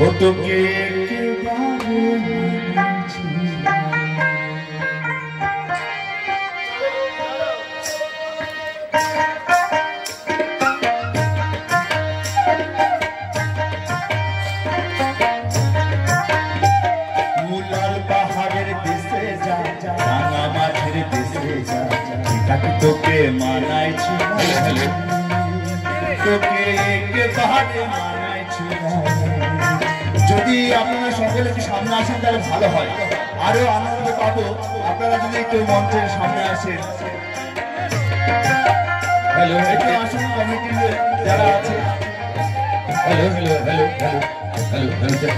ও তোকে তোকে মানাইছি তোকে একেবারে মানাইছি। যদি আপনারা সকলে একটু সামনে আসেন তাহলে ভালো হয়, আরো আনন্দ পাবো। আপনারা যদি একটু মঞ্চের সামনে আসেন। হ্যালো, একটু আসুন কমিটির যারা আছে। Hello hello hello hello hello hello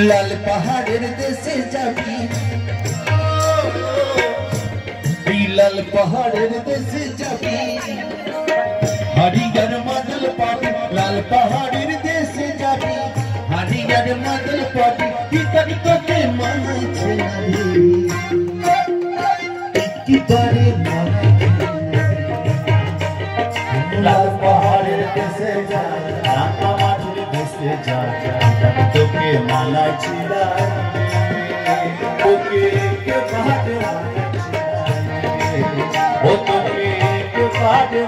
লাল পাহাড়ের দেশে যাবি, লাল পাহাড়ের দেশে যাবি, হারিয়ার মাদল পাবি। লাল পাহাড়ের দেশে যাবি, হারিয়ার মাদল পাবি। পিতারি তোকে মানাইছে না রে, একেবারে মানাইছে না। লাল পাহাড়ের দেশে যা, রাঙা মাটির দেশে যা, তোকে মানাইছি না তোকে একেবারে মানাইছি না, ও তোকে একেবারে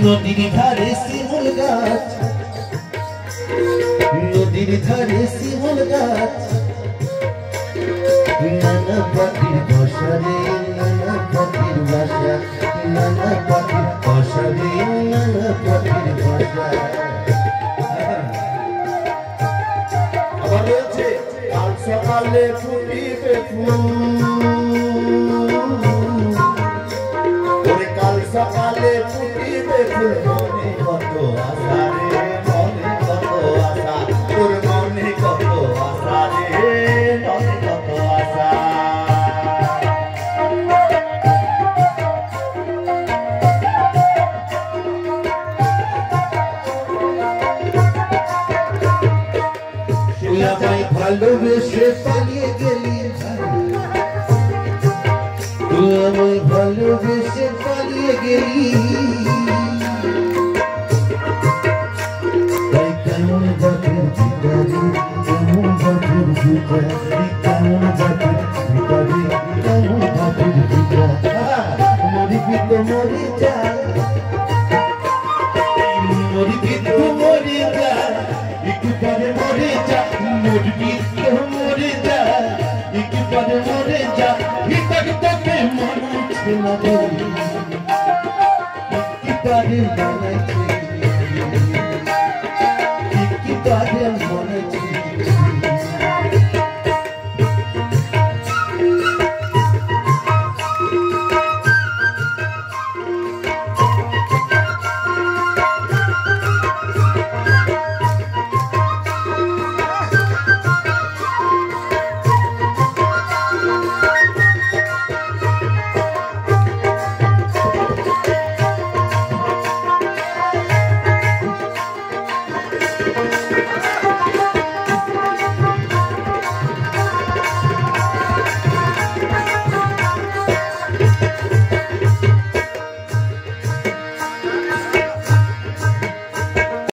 নদীর ধারে শিমুল গাছ, নদীর ধারে শিমুল গাছ, নানা পাখির বাসা রে, নানা পাখির বাসা, নানা পাখির বাসা রে, নানা পাখির বাসা। আবার রয়েছে কাল সকালে ফুটিবে ফুল, কাল সকালে ফুটিবে ফুল। মনে কত আশা রে, মনে কত আশা, তোর মনে কত আশা রে, মনে কত আশা। তুই আমায় ভালোবেসে পালিয়ে গেলি, তুই আমায় ভালোবেসে পালিয়ে গেলি। তাই কেমন জাতের ভিখারি, কেমন জাতের ভিখারি, কেমন জাতের ভিখারি, কেমন জাতের ভিখারি। মরিবি তো মরি যা, মরিবি তো মরি যা, একেবারে মরে যা। মরিবি তো মরে যা, একেবারে মরে যা। ভিখারি তোকে মানাইছে না রে, একেবারে মানাইছে, একেবারে মানাইছে।